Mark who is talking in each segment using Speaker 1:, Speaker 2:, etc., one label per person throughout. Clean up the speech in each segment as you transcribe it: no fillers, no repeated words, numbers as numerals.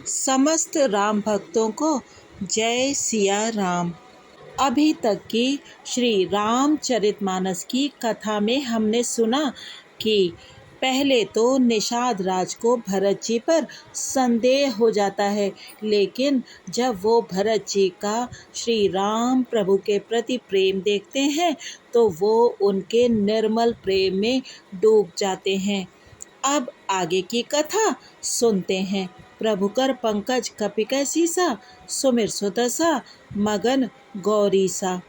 Speaker 1: समस्त राम भक्तों को जय सिया राम। अभी तक की श्री रामचरितमानस की कथा में हमने सुना कि पहले तो निषाद राज को भरत जी पर संदेह हो जाता है, लेकिन जब वो भरत जी का श्री राम प्रभु के प्रति प्रेम देखते हैं तो वो उनके निर्मल प्रेम में डूब जाते हैं। अब आगे की कथा सुनते हैं। प्रभु कर पंकज कपिकै सीसा, सुमिर सुतसा मगन गौरी सा।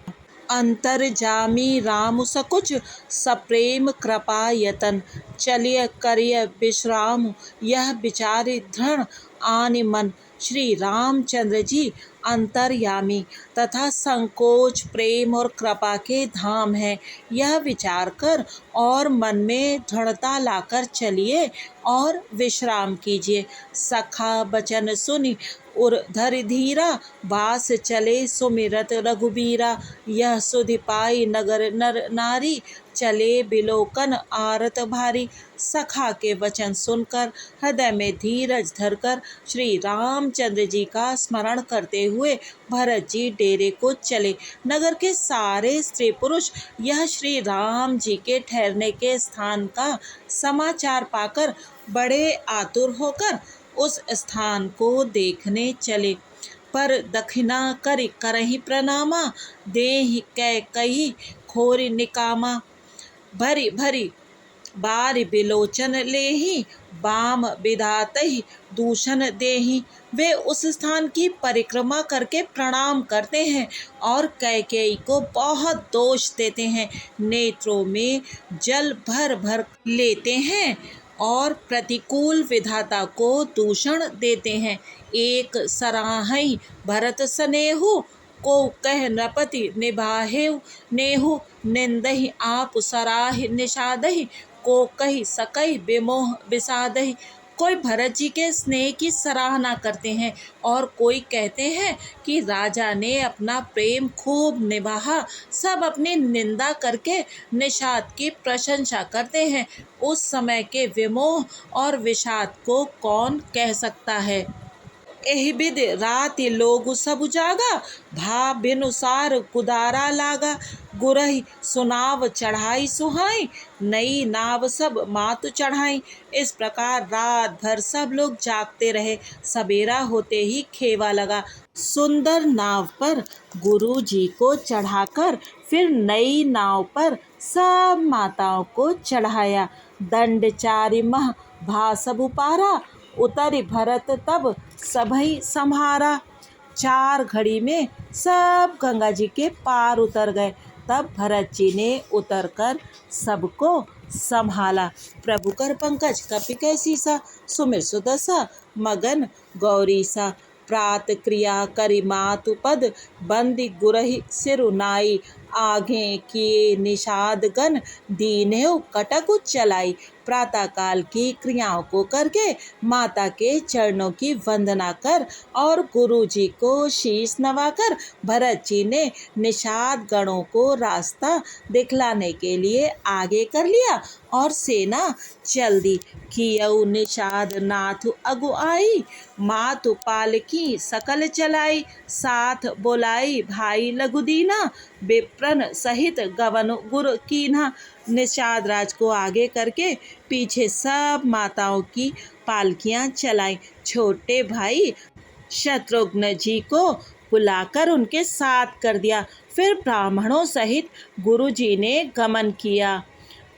Speaker 1: अंतर्जामी राम सकुच, सप्रेम कृपा यतन, चलिय करिय विश्राम, यह विचारि दृढ़ आनि मन। श्री रामचंद्र जी अंतर्यामी तथा संकोच, प्रेम और कृपा के धाम हैं। यह विचार कर और मन में दृढ़ता लाकर चलिए और विश्राम कीजिए। सखा बचन सुनि उर धीरा, बास चले सुमिरत रघुबीरा। यह सुधि पाई नगर नर नारी, चले बिलोकन आरत भारी। सखा के वचन सुनकर हृदय में धीरज धरकर श्री रामचंद्र जी का स्मरण करते हुए भरत जी डेरे को चले। नगर के सारे स्त्री पुरुष यह श्री राम जी के ठहरने के स्थान का समाचार पाकर बड़े आतुर होकर उस स्थान को देखने चले। पर दक्षिणा करि करहि प्रणामा, देहि कै कही खोरि निकामा। भरी भरी बारि बिलोचन लेहि, बाम विधातहि दूषण देहि। वे उस स्थान की परिक्रमा करके प्रणाम करते हैं और कैकेयी को बहुत दोष देते हैं। नेत्रों में जल भर भर लेते हैं और प्रतिकूल विधाता को दूषण देते हैं। एक सराहई भरत सनेहु, को कह नृपति निभाहेउ नेहु। निंदहि आप सराहि निषादहि, को कही सकई विमोह विषादहि। कोई भरत जी के स्नेह की सराहना करते हैं और कोई कहते हैं कि राजा ने अपना प्रेम खूब निभाया। सब अपनी निंदा करके निषाद की प्रशंसा करते हैं। उस समय के विमोह और विषाद को कौन कह सकता है। एहि विधि राति लोगु सबु जागा, भा बिनुसार कुदारा लागा। गुरहि सुनाव चढ़ाई सुहाई, नई नाव सब मातु चढ़ाई। इस प्रकार रात भर सब लोग जागते रहे। सवेरा होते ही खेवा लगा। सुंदर नाव पर गुरु जी को चढ़ाकर फिर नई नाव पर सब माताओं को चढ़ाया। दंड चारि मह भा सबु पारा, उतरि भरत तब सबहि सम्हारा। 4 घड़ी में सब गंगा जी के पार उतर गए। तब भरत जी ने उतरकर सबको संभाला। प्रभु कर पंकज कपिकै सीसा, सुमिर सुदसा मगन गौरी सा। प्रात क्रिया करि मातु पद, बंदी गुरहि सिरु नाई। आगे किए निषाद गण, दीनेउ कटकु चलाई। प्रातः काल की क्रियाओं को करके माता के चरणों की वंदना कर और गुरु जी को शीश नवाकर भरत जी ने निषाद गणों को रास्ता दिखलाने के लिए आगे कर लिया और सेना चल दी। कियऊ निषाद नाथ अगुआई, मातु पालकी सकल चलाई। साथ बोलाई भाई लघुदीना, विप्रन सहित गवन गुर कीन्हा। निषाद राज को आगे करके पीछे सब माताओं की पालकियां चलाई। छोटे भाई शत्रुघ्न जी को बुलाकर उनके साथ कर दिया। फिर ब्राह्मणों सहित गुरु जी ने गमन किया।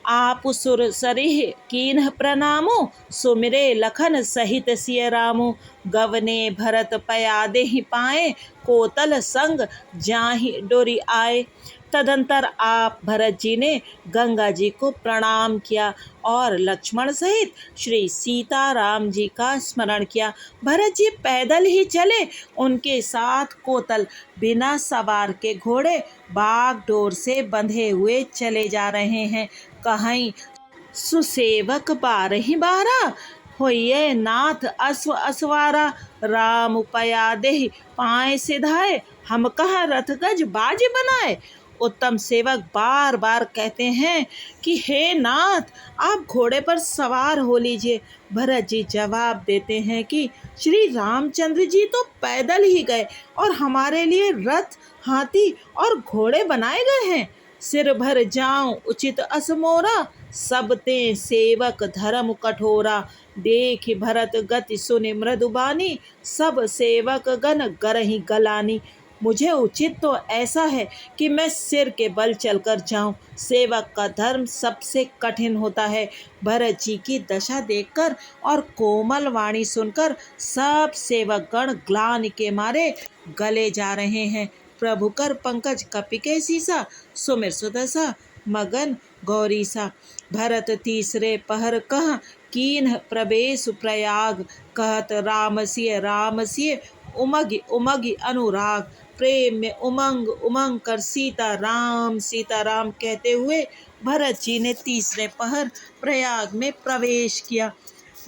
Speaker 1: आप सुर सरिह कीन्ह प्रणामो, सुमिरे लखन सहित सिय रामो। गवने भरत पयादेहि पाए, कोतल संग जाहि डोरी आए। तदंतर आप भरत जी ने गंगा जी को प्रणाम किया और लक्ष्मण सहित श्री सीताराम जी का स्मरण किया। भरत जी पैदल ही चले। उनके साथ कोतल बिना सवार के घोड़े बागडोर से बंधे हुए चले जा रहे हैं। कहीं सुसेवक बारहि बारा, होइए नाथ अश्व असवारा। राम पयादेहि पाए सिधाए, हम कहा रथ गज बाज बनाए। उत्तम सेवक बार बार कहते हैं कि हे नाथ, आप घोड़े पर सवार हो लीजिए। भरत जी जवाब देते हैं कि श्री रामचंद्र जी तो पैदल ही गए और हमारे लिए रथ, हाथी और घोड़े बनाए गए हैं। सिर भर जाऊं उचित असमोरा, सब ते सेवक धर्म कठोरा। देख भरत गति सुनि मृदुबानी, सब सेवक गण गरहि गलानी। मुझे उचित तो ऐसा है कि मैं सिर के बल चलकर जाऊं। सेवक का धर्म सबसे कठिन होता है। भरत जी की दशा देखकर और कोमल वाणी सुनकर सब सेवक गण ग्लानि के मारे गले जा रहे हैं। प्रभु कर पंकज कपिके सीसा, सुमिर सुदशा मगन गौरीसा। भरत तीसरे पहर कह, कीन्ह प्रवेश प्रयाग। कहत राम सिय उमग उमग अनुराग। प्रेम में उमंग उमंग कर सीता राम कहते हुए भरत जी ने तीसरे पहर प्रयाग में प्रवेश किया।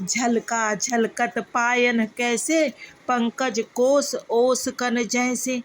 Speaker 1: झलका झलकत पायन कैसे, पंकज कोस ओस कन जैसे।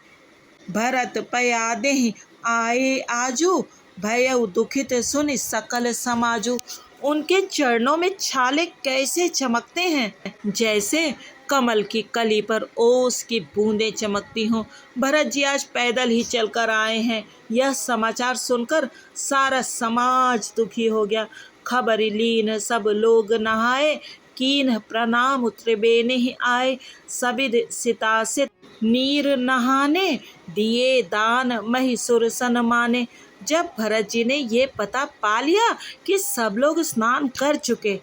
Speaker 1: भरत पयादे आए आजू, भयउ दुखित सुनि सकल समाजू। उनके चरणों में छाले कैसे चमकते हैं, जैसे कमल की कली पर ओस की बूंदें चमकती हों। भरत जी आज पैदल ही चलकर आए हैं। यह समाचार सुनकर सारा समाज दुखी हो गया। खबर लीन सब लोग नहाए, कीन्ह प्रणाम त्रिबेनि ही आए। सबिद सितासित नीर नहाने, दिए दान महिसुर सन माने। जब भरत जी ने ये पता पा लिया कि सब लोग स्नान कर चुके,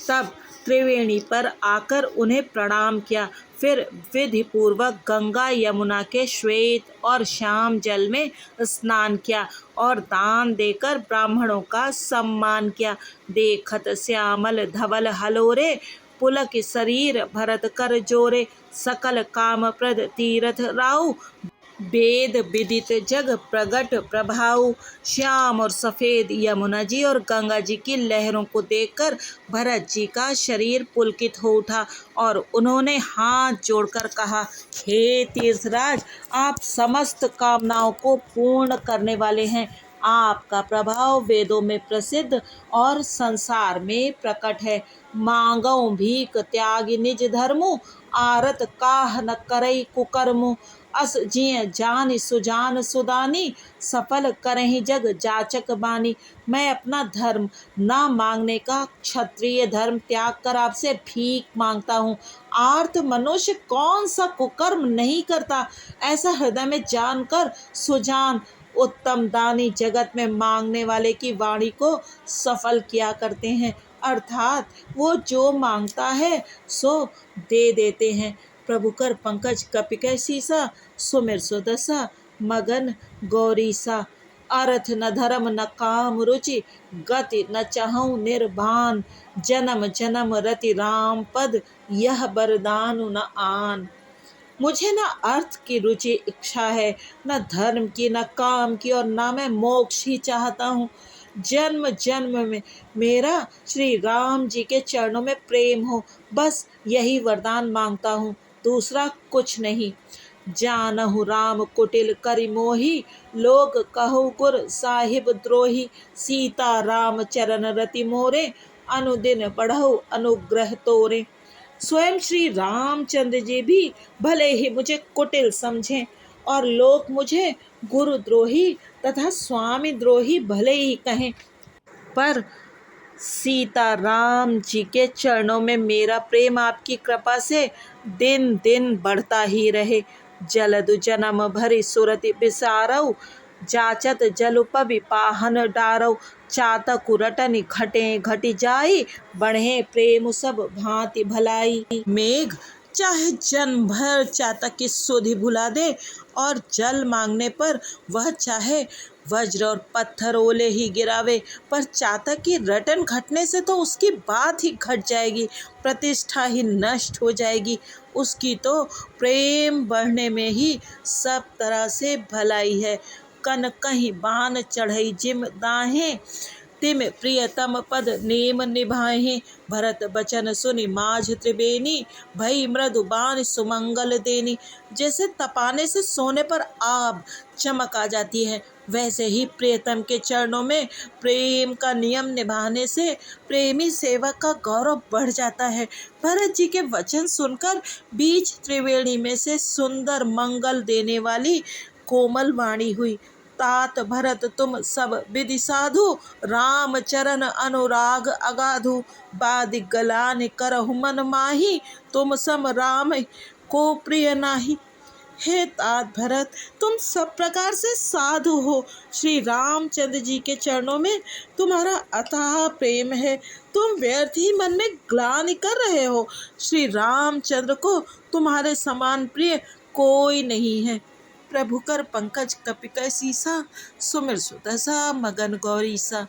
Speaker 1: तब त्रिवेणी पर आकर उन्हें प्रणाम किया। फिर विधि पूर्वक गंगा यमुना के श्वेत और श्याम जल में स्नान किया और दान देकर ब्राह्मणों का सम्मान किया। देखत श्यामल धवल हलोरे, पुलक शरीर भरत कर जोरे। सकल काम प्रद तीरथ राउ, वेद विदित जग प्रगट प्रभाव। श्याम और सफेद यमुना जी और गंगा जी की लहरों को देखकर भरत जी का शरीर पुलकित हो उठा और उन्होंने हाथ जोड़कर कहा, हे तीर्थराज, आप समस्त कामनाओं को पूर्ण करने वाले हैं। आपका प्रभाव वेदों में प्रसिद्ध और संसार में प्रकट है। मांगो भीख त्यागी निज धर्मु, आरत काह न करई कुकर्मु। अस जिय जान सुजान सुदानी, सफल करहि जग जाचक बानी। मैं अपना धर्म ना मांगने का क्षत्रिय धर्म त्याग कर आपसे भीख मांगता हूँ। आर्त मनुष्य कौन सा कुकर्म नहीं करता, ऐसा हृदय में जानकर सुजान उत्तम दानी जगत में मांगने वाले की वाणी को सफल किया करते हैं। अर्थात वो जो मांगता है सो दे देते हैं। प्रभु कर पंकज कपिकै सीसा, सुमिर सुदशा मगन गौरीसा। अर्थ न धर्म न काम रुचि, गति न चाहूं निर्बान। जन्म जन्म रति राम पद, यह वरदानु न आन। मुझे न अर्थ की रुचि इच्छा है, न धर्म की, न काम की, और न मैं मोक्ष ही चाहता हूँ। जन्म जन्म में मेरा श्री राम जी के चरणों में प्रेम हो, बस यही वरदान मांगता हूँ, दूसरा कुछ नहीं। जानहु राम कुटिल करि मोहि, लोग कहु गुर साहिब द्रोही। सीता राम चरण रति मोरे, अनुदिन बढ़हु अनुग्रह तोरे। स्वयं श्री रामचंद्र जी भी भले ही मुझे कुटिल समझें और लोग मुझे गुरुद्रोही तथा स्वामी द्रोही भले ही कहें, पर सीता राम जी के चरणों में मेरा प्रेम आपकी कृपा से दिन दिन बढ़ता ही रहे। जलदु जन्म भरि सुरति बिसारऊ, जाचत जलुपवि पाहन डारऊ। चातकु रटनि घटे घटि जाई, बढ़े प्रेम सब भांति भलाई। मेघ चाहे जन्म भर चातक की सुधि भुला दे, और जल मांगने पर वह चाहे वज्र और पत्थर ओले ही गिरावे, पर चातक की रटन घटने से तो उसकी बात ही घट जाएगी, प्रतिष्ठा ही नष्ट हो जाएगी। उसकी तो प्रेम बढ़ने में ही सब तरह से भलाई है। कन कहीं बान चढ़ई जिम दाहें, तिम प्रियतम पद नेम निभाएं। भरत बचन सुनि माझ त्रिबेनी, भई मृदु बान सुमंगल देनी। जैसे तपाने से सोने पर आग चमक आ जाती है, वैसे ही प्रियतम के चरणों में प्रेम का नियम निभाने से प्रेमी सेवक का गौरव बढ़ जाता है। भरत जी के वचन सुनकर बीच त्रिवेणी में से सुंदर मंगल देने वाली कोमल वाणी हुई। तात भरत तुम सब विधि साधु, राम चरण अनुराग अगाधु, बादि गलान करहु मन माही, तुम सम राम को प्रिय नाही। हे तात भरत, तुम सब प्रकार से साधु हो। श्री रामचंद्र जी के चरणों में तुम्हारा अथाह प्रेम है। तुम व्यर्थ ही मन में ग्लानि कर रहे हो। श्री रामचंद्र को तुम्हारे समान प्रिय कोई नहीं है। प्रभु कर पंकज कपिकै सीसा, सुमिर सुदशा मगन गौरीसा।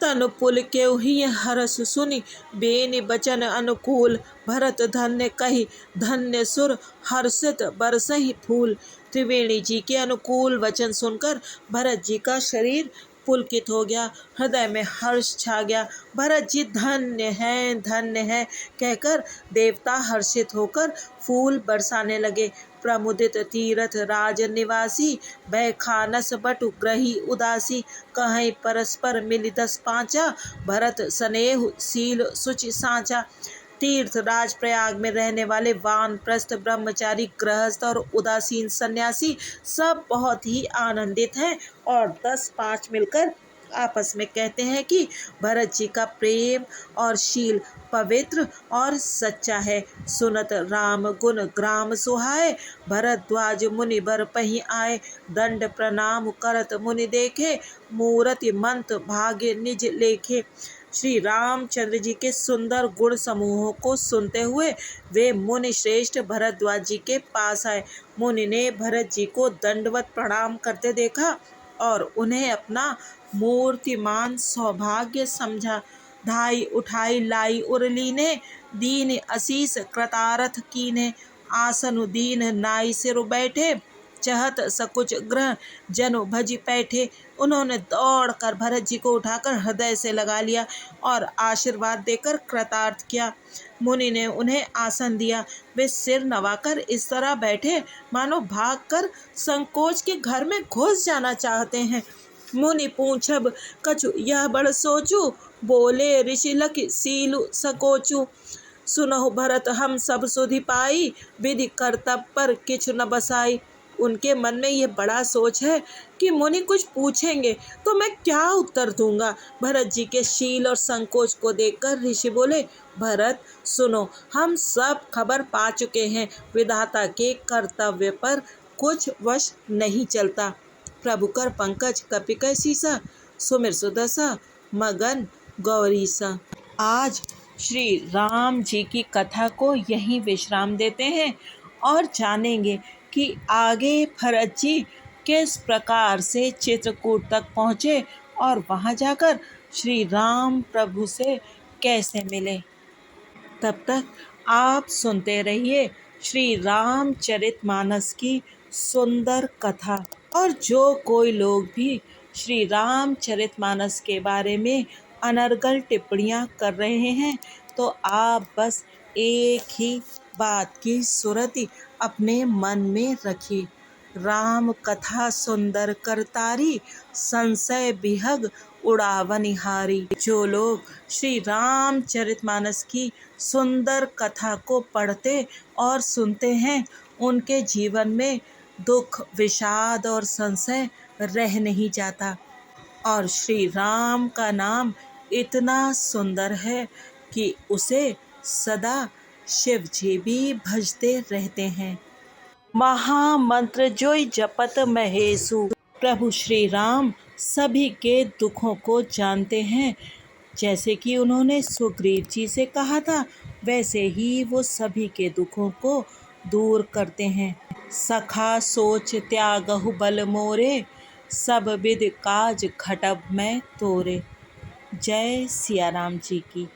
Speaker 1: तनु पुल केउ ही हरस सुनि, बेनि बचन अनुकूल, भरत धन्य कही धन्य सुर, हर्षित बरसहि फूल। त्रिवेणी जी के अनुकूल वचन सुनकर भरत जी का शरीर पुलकित हो गया, हृदय में हर्ष छा गया। भरत जी धन्य है कहकर देवता हर्षित होकर फूल बरसाने लगे। प्रमुदित तीरथ राज निवासी, भय खानस बटु ग्रही उदासी, कहीं परस्पर मिलि दस पांचा, भरत स्नेहु शील सुचि साँचा। तीर्थ राज प्रयाग में रहने वाले वानप्रस्थ ब्रह्मचारी, गृहस्थ और उदासीन सन्यासी सब बहुत ही आनंदित हैं और 10-5 मिलकर आपस में कहते हैं कि भरत जी का प्रेम और शील पवित्र और सच्चा है। सुनत राम गुण ग्राम सुहाए, भरद्वाज मुनि बर पही आए, दंड प्रणाम करत मुनि देखे, मूरति मंत भाग्य निज लेखे। श्री रामचंद्र जी के सुंदर गुण समूहों को सुनते हुए वे मुनि श्रेष्ठ भरद्वाज जी के पास आए। मुनि ने भरत जी को दंडवत प्रणाम करते देखा और उन्हें अपना मूर्तिमान सौभाग्य समझा। धाई उठाई लाई उरली ने, दीन असीस कृतारथ कीने, आसनु दीन नाई सिर बैठे, चहत सकुच ग्रह जनु भजी बैठे। उन्होंने दौड़कर भरत जी को उठाकर हृदय से लगा लिया और आशीर्वाद देकर कृतार्थ किया। मुनि ने उन्हें आसन दिया। वे सिर नवाकर इस तरह बैठे मानो भागकर संकोच के घर में घुस जाना चाहते हैं। मुनि पूछब कछु यह बड़ सोचू, बोले ऋषि लखि सीलु सकोचू। सुनहु भरत हम सब सुधि पाई, विधि कर्तव्य पर किछु न बसाई। उनके मन में ये बड़ा सोच है कि मुनि कुछ पूछेंगे तो मैं क्या उत्तर दूंगा। भरत जी के शील और संकोच को देखकर ऋषि बोले, भरत सुनो, हम सब खबर पा चुके हैं। विधाता के कर्तव्य पर कुछ वश नहीं चलता। प्रभु कर पंकज कपिकै सीसा, सुमिर सुदशा मगन गौरीसा। आज श्री राम जी की कथा को यहीं विश्राम देते हैं और जानेंगे कि आगे भरत जी किस प्रकार से चित्रकूट तक पहुँचे और वहाँ जाकर श्री राम प्रभु से कैसे मिले। तब तक आप सुनते रहिए श्री रामचरितमानस की सुंदर कथा। और जो कोई लोग भी श्री रामचरितमानस के बारे में अनर्गल टिप्पणियाँ कर रहे हैं तो आप बस एक ही बात की सुरति अपने मन में रखिए। राम कथा सुंदर करतारी, संशय बिहग उड़ावनिहारी। जो लोग श्री रामचरितमानस की सुंदर कथा को पढ़ते और सुनते हैं उनके जीवन में दुख, विषाद और संशय रह नहीं जाता। और श्री राम का नाम इतना सुंदर है कि उसे सदा शिव जी भी भजते रहते हैं। महामंत्र जोई जपत महेशु। प्रभु श्री राम सभी के दुखों को जानते हैं। जैसे कि उन्होंने सुग्रीव जी से कहा था वैसे ही वो सभी के दुखों को दूर करते हैं। सखा सोच त्यागहु बल मोरे, सब विधि काज खटब मैं तोरे। जय सिया राम जी की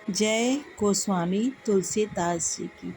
Speaker 1: जय। गोस्वामी तुलसीदास जी की।